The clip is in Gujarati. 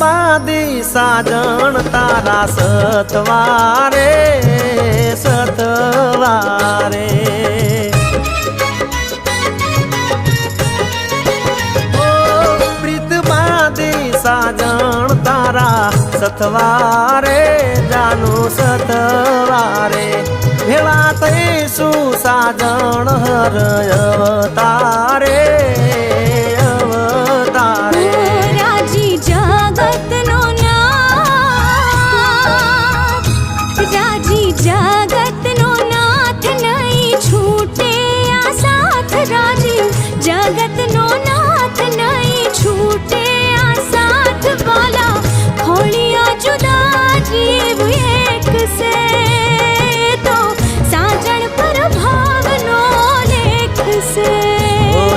માદી સાજણ તારા સતવારે સતવારે પ્રીત માદી સાજણ તારા સતવારે જાનું સતવારે ભેળા થઈશું સાજણ હર અવતારે